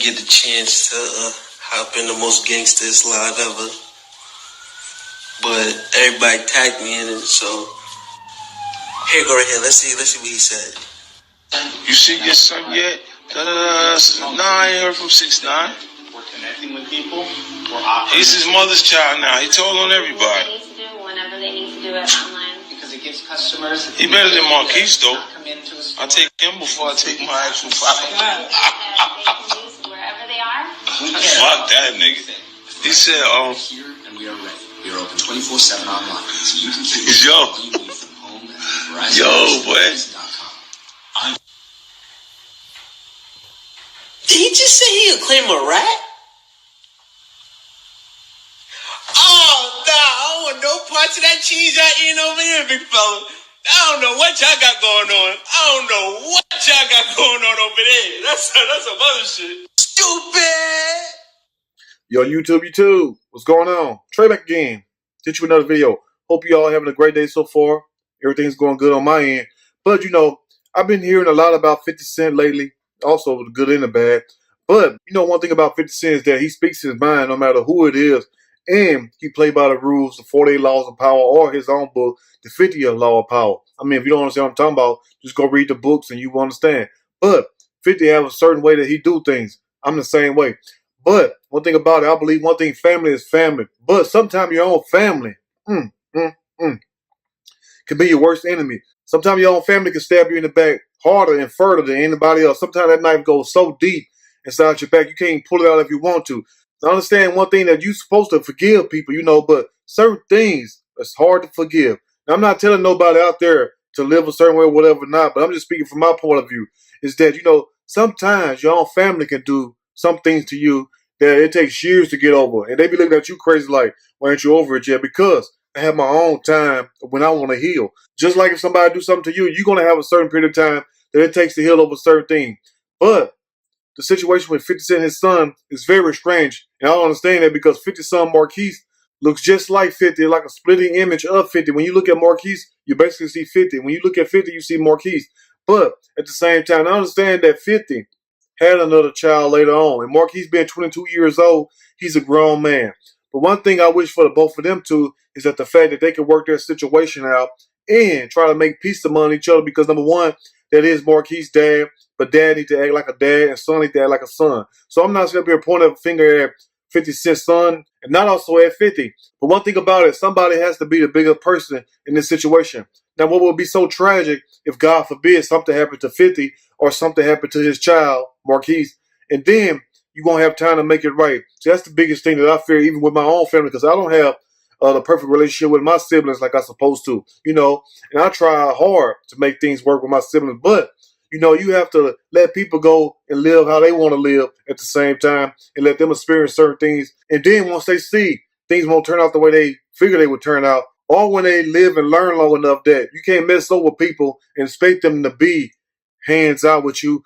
didn't get the chance to hop in the most gangstest live ever, but everybody tagged me in it, so here, go right here. Let's see what he said. You see your son yet? Nah, I ain't heard from 6ix9ine. We're connecting with people. He's his mother's child now. He told on everybody. What they need to do whenever they need to do it online. Because it gives customers. He better than Marquise though. I take him before I take my actual follower. Wherever they are. Fuck that nigga. He said, Here and we are ready. We are open 24/7 online, so you can keep yo, all you need from home at yo, boy. Did he just say he would claim a rat? Oh, nah, I don't want no parts of that cheese y'all eating over here, big fella. I don't know what y'all got going on. I don't know what y'all got going on over there. That's some other shit. Stupid! Yo, YouTube, what's going on? Trey back again. Did you another video. Hope you all having a great day so far. Everything's going good on my end. But, I've been hearing a lot about 50 Cent lately. Also, the good and the bad. But, one thing about 50 Cent is that he speaks his mind no matter who it is. And he plays by the rules, the 48 laws of power, or his own book, the 50th law of power. I mean, if you don't understand what I'm talking about, just go read the books and you will understand. But 50 have a certain way that he do things. I'm the same way. But one thing about it, I believe one thing, family is family. But sometimes your own family can be your worst enemy. Sometimes your own family can stab you in the back harder and further than anybody else. Sometimes that knife goes so deep inside your back, you can't pull it out if you want to. I understand one thing that you're supposed to forgive people, but certain things it's hard to forgive. Now, I'm not telling nobody out there to live a certain way or whatever not, but I'm just speaking from my point of view. Is that, sometimes your own family can do some things to you that it takes years to get over. And they be looking at you crazy like, why ain't you over it yet? Because I have my own time when I want to heal. Just like if somebody do something to you, you're going to have a certain period of time that it takes to heal over certain things. But the situation with 50 Cent and his son is very strange. And I don't understand that because 50's son Marquise looks just like 50, like a splitting image of 50. When you look at Marquise, you basically see 50. When you look at 50, you see Marquise. But at the same time, I understand that 50 had another child later on. And Marquise being 22 years old, he's a grown man. But one thing I wish for the both of them two is that the fact that they can work their situation out and try to make peace among each other because, number one, that is Marquise's dad, but dad needs to act like a dad and son needs to act like a son. So I'm not going to be pointing a finger at 50 Cent's son and not also at 50. But one thing about it, somebody has to be the bigger person in this situation. Now, what would be so tragic if, God forbid, something happened to 50 or something happened to his child, Marquise, and then you won't have time to make it right. So that's the biggest thing that I fear, even with my own family, because I don't have the perfect relationship with my siblings like I'm supposed to, and I try hard to make things work with my siblings, but, you have to let people go and live how they want to live at the same time and let them experience certain things. And then once they see things won't turn out the way they figure they would turn out, or when they live and learn long enough that you can't mess over people and expect them to be hands out with you,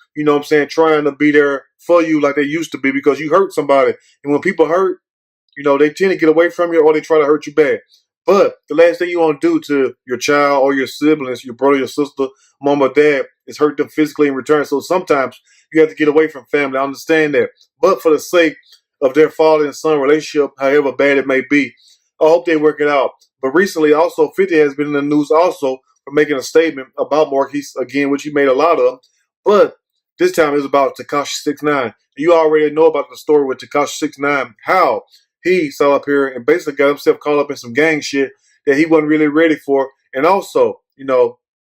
trying to be there for you like they used to be because you hurt somebody. And when people hurt, they tend to get away from you or they try to hurt you bad. But the last thing you want to do to your child or your siblings, your brother, your sister, mom or dad, is hurt them physically in return. So sometimes you have to get away from family. I understand that. But for the sake of their father and son relationship, however bad it may be, I hope they work it out. But recently also 50 has been in the news also for making a statement about Marquise again, which he made a lot of. But this time it's about Tekashi 6ix9ine. You already know about the story with Tekashi 6ix9ine, how he sat up here and basically got himself caught up in some gang shit that he wasn't really ready for. And also,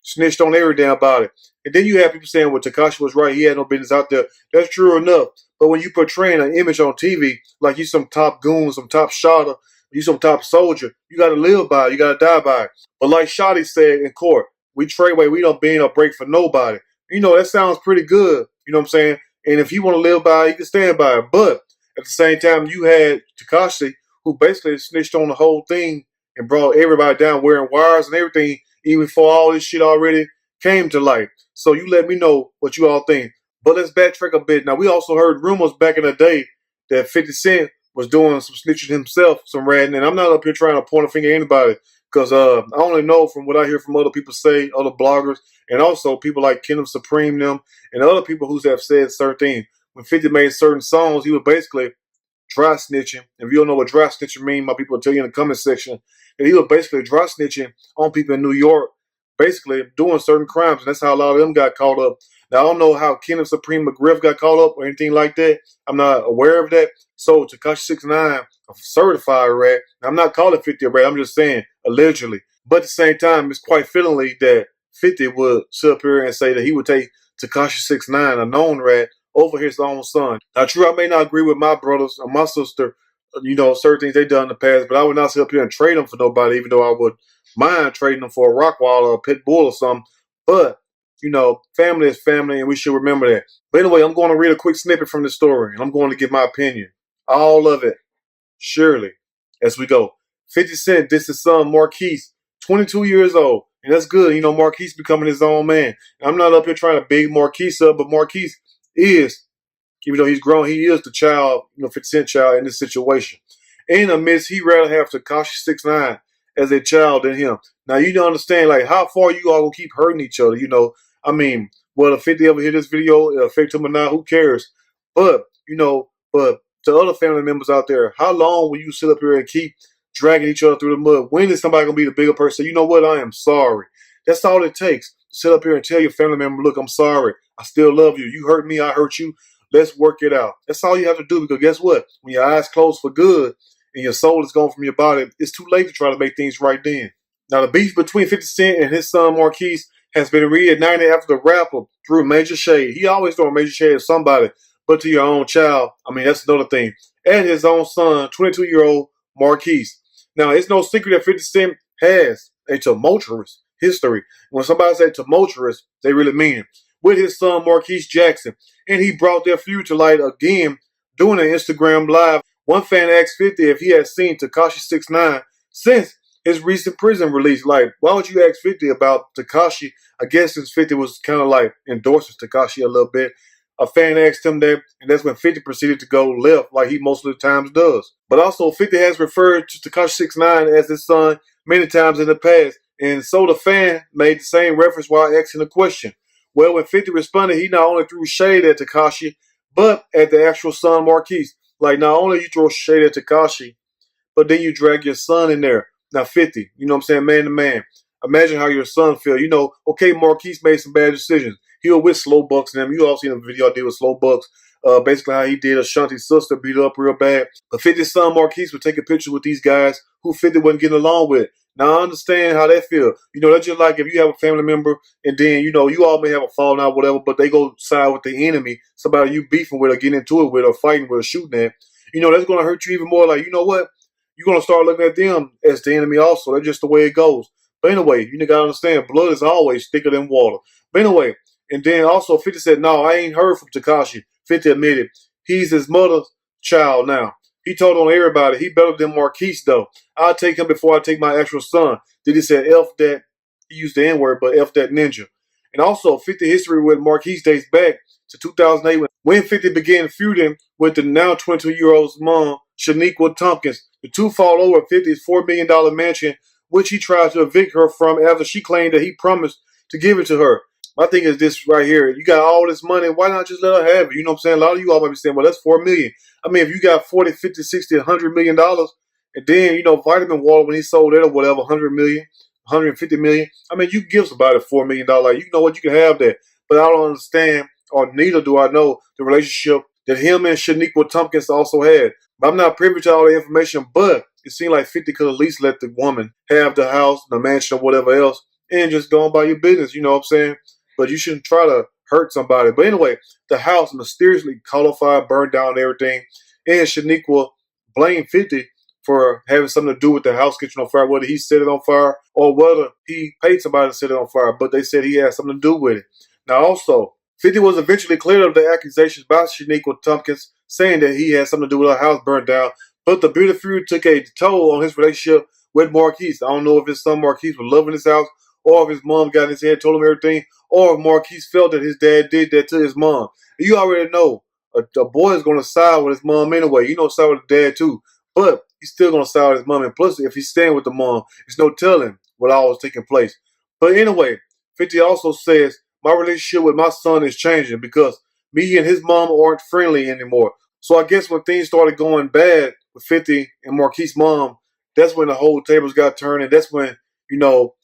snitched on everything about it. And then you have people saying, well, Tekashi was right. He had no business out there. That's true enough. But when you portraying an image on TV, like you some top goon, some top shotter, you some top soldier, you got to live by it. You got to die by it. But like Shotty said in court, we trade away. We don't bend or break for nobody. That sounds pretty good. You know what I'm saying? And if you want to live by it, you can stand by it. But at the same time, you had Tekashi, who basically snitched on the whole thing and brought everybody down wearing wires and everything, even before all this shit already came to light. So you let me know what you all think. But let's backtrack a bit. Now, we also heard rumors back in the day that 50 Cent was doing some snitching himself, some ratting. And I'm not up here trying to point a finger at anybody because I only know from what I hear from other people say, other bloggers, and also people like Kingdom Supreme them and other people who have said certain things. when 50 made certain songs, he was basically dry snitching. If you don't know what dry snitching mean, my people will tell you in the comment section. And he was basically dry snitching on people in New York, basically doing certain crimes. And that's how a lot of them got caught up. Now, I don't know how Kenneth Supreme McGriff got caught up or anything like that. I'm not aware of that. So, Tekashi 69, a certified rat. Now, I'm not calling 50 a rat. I'm just saying, allegedly. But at the same time, it's quite fittingly that 50 would sit up here and say that he would take Tekashi 69, a known rat, over his own son. Now, true, I may not agree with my brothers or my sister, certain things they done in the past, but I would not sit up here and trade them for nobody, even though I would mind trading them for a Rockwall or a pit bull or something. But, family is family, and we should remember that. But anyway, I'm going to read a quick snippet from the story, and I'm going to give my opinion. All of it, surely, as we go. 50 Cent dissed his son Marquise, 22 years old. And that's good. Marquise becoming his own man. And I'm not up here trying to big Marquise up, but Marquise is, even though he's grown, he is the child, 50 Cent child in this situation. And admits he'd rather have Tekashi 69 as a child than him. Now, you don't understand, like, how far you all will keep hurting each other, I mean, whether 50 ever hear this video, it'll affect him or not, who cares? But, but to other family members out there, how long will you sit up here and keep dragging each other through the mud? When is somebody going to be the bigger person? You know what? I am sorry. That's all it takes. To sit up here and tell your family member, look, I'm sorry. I still love you. You hurt me. I hurt you. Let's work it out. That's all you have to do, because guess what? When your eyes close for good and your soul is gone from your body, it's too late to try to make things right then. Now, the beef between 50 Cent and his son Marquise has been reignited after the rapper threw major shade. He always throw major shade at somebody, but to your own child, I mean, that's another thing. And his own son, 22-year-old Marquise. Now, it's no secret that 50 Cent has a tumultuous history. When somebody says tumultuous, they really mean it. With his son Marquise Jackson. And he brought their feud to light again doing an Instagram live. One fan asked 50 if he had seen Tekashi 69 since his recent prison release. Like, why would you ask 50 about Tekashi? I guess since 50 was kind of like endorsing Tekashi a little bit. A fan asked him that, and that's when 50 proceeded to go left like he most of the times does. But also, 50 has referred to Tekashi 69 as his son many times in the past. And so the fan made the same reference while asking the question. Well, when 50 responded, he not only threw shade at Tekashi, but at the actual son Marquise. Like, not only you throw shade at Tekashi, but then you drag your son in there. Now, 50, you know what I'm saying, man to man. Imagine how your son feel. Okay, Marquise made some bad decisions. He was with Slow Bucks and them. You all seen the video I did with Slow Bucks. Basically how he did Ashanti's sister, beat her up real bad. But 50's son Marquise was taking pictures with these guys who 50 wasn't getting along with. Now, I understand how they feel. That's just like if you have a family member and then, you all may have a falling out, whatever, but they go side with the enemy, somebody you beefing with or getting into it with or fighting with or shooting at. That's going to hurt you even more. Like, you know what? You're going to start looking at them as the enemy also. That's just the way it goes. But anyway, you got to understand, blood is always thicker than water. But anyway, and then also 50 said, no, I ain't heard from Tekashi. 50 admitted he's his mother's child now. He told on everybody he better than Marquise, though. I'll take him before I take my actual son. Then he said, F that, he used the N-word, but F that ninja. And also, 50 history with Marquise dates back to 2008 when 50 began feuding with the now 22-year-old's mom, Shaniqua Tompkins. The two fought over 50's $4 million mansion, which he tried to evict her from after she claimed that he promised to give it to her. My thing is this right here. You got all this money. Why not just let her have it? You know what I'm saying? A lot of you all might be saying, well, that's $4 million. I mean, if you got 40, 50, 60, $100 million, and then, Vitamin Water, when he sold it or whatever, 100 million, 150 million, I mean, you give somebody $4 million. You know what? You can have that. But I don't understand, or neither do I know, the relationship that him and Shaniqua Tompkins also had. I'm not privy to all the information, but it seemed like 50 could at least let the woman have the house, the mansion, or whatever else, and just go on by your business, you know what I'm saying? But you shouldn't try to hurt somebody. But anyway, the house mysteriously caught on fire, burned down and everything, and Shaniqua blamed 50 for having something to do with the house catching on fire, whether he set it on fire or whether he paid somebody to set it on fire. But they said he had something to do with it. Now also, 50 was eventually cleared of the accusations by Shaniqua Tompkins, saying that he had something to do with her house burned down. But the bitter feud took a toll on his relationship with Marquise. I don't know if his son Marquise was loving his house, or if his mom got in his head, told him everything, or if Marquise felt that his dad did that to his mom. You already know a boy is going to side with his mom anyway. Side with the dad too. But he's still going to side with his mom. And plus, if he's staying with the mom, there's no telling what all was taking place. But anyway, 50 also says, my relationship with my son is changing because me and his mom aren't friendly anymore. So I guess when things started going bad with 50 and Marquise's mom, that's when the whole tables got turned, and that's when,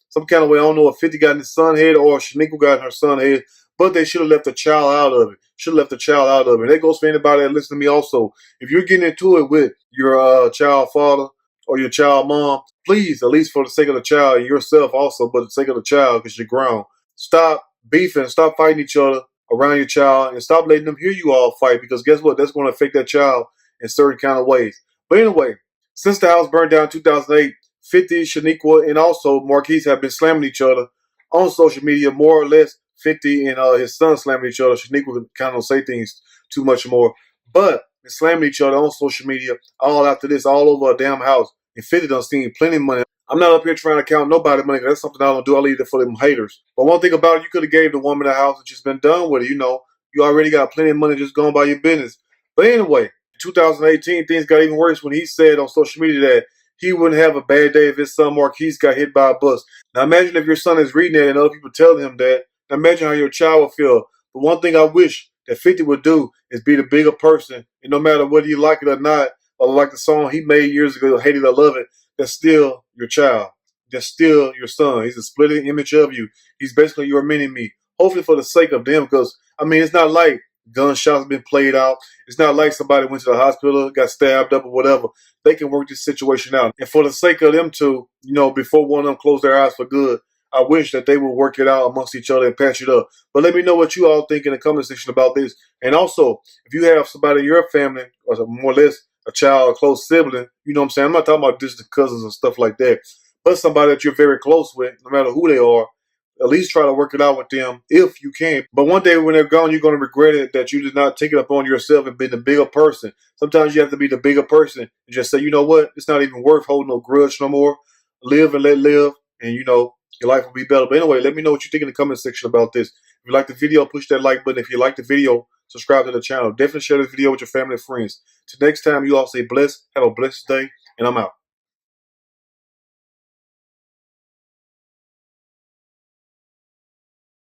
some kind of way, I don't know if 50 got in his son head or Shaniqua got in her son head, but they should have left the child out of it. Should have left the child out of it. And that goes for anybody that listens to me also. If you're getting into it with your child father or your child mom, please, at least for the sake of the child and yourself also, but the sake of the child because you're grown, stop beefing, stop fighting each other around your child, and stop letting them hear you all fight, because guess what? That's going to affect that child in certain kind of ways. But anyway, since the house burned down in 2008, 50, Shaniqua, and also Marquise have been slamming each other on social media, more or less. 50 and his son slamming each other. Shaniqua kind of don't say things too much more, but they're slamming each other on social media all after this, all over a damn house. And 50 done seen plenty of money. I'm not up here trying to count nobody's money. That's something I don't do. I leave it for them haters. But one thing about it, you could have gave the woman a house and just been done with it. You already got plenty of money just going by your business. But anyway, 2018, things got even worse when he said on social media that he wouldn't have a bad day if his son Marquise got hit by a bus. Now imagine if your son is reading that and other people telling him that. Now imagine how your child will feel. But one thing I wish that 50 would do is be the bigger person. And no matter whether you like it or not, or like the song he made years ago, Hate It or Love It, that's still your child. That's still your son. He's a split image of you. He's basically your mini-me. Hopefully for the sake of them, because, it's not like gunshots been played out. It's not like somebody went to the hospital, got stabbed up or whatever. They can work this situation out. And for the sake of them two, before one of them close their eyes for good, I wish that they would work it out amongst each other and patch it up. But let me know what you all think in the comment section about this. And also, if you have somebody in your family, or more or less a child, a close sibling, you know what I'm saying? I'm not talking about distant cousins and stuff like that, but somebody that you're very close with, no matter who they are, at least try to work it out with them if you can. But one day when they're gone, you're going to regret it that you did not take it upon yourself and be the bigger person. Sometimes you have to be the bigger person and just say, you know what? It's not even worth holding no grudge no more. Live and let live, and your life will be better. But anyway, let me know what you think in the comment section about this. If you like the video, push that like button. If you like the video, subscribe to the channel. Definitely share this video with your family and friends. Till next time, you all stay blessed. Have a blessed day, and I'm out.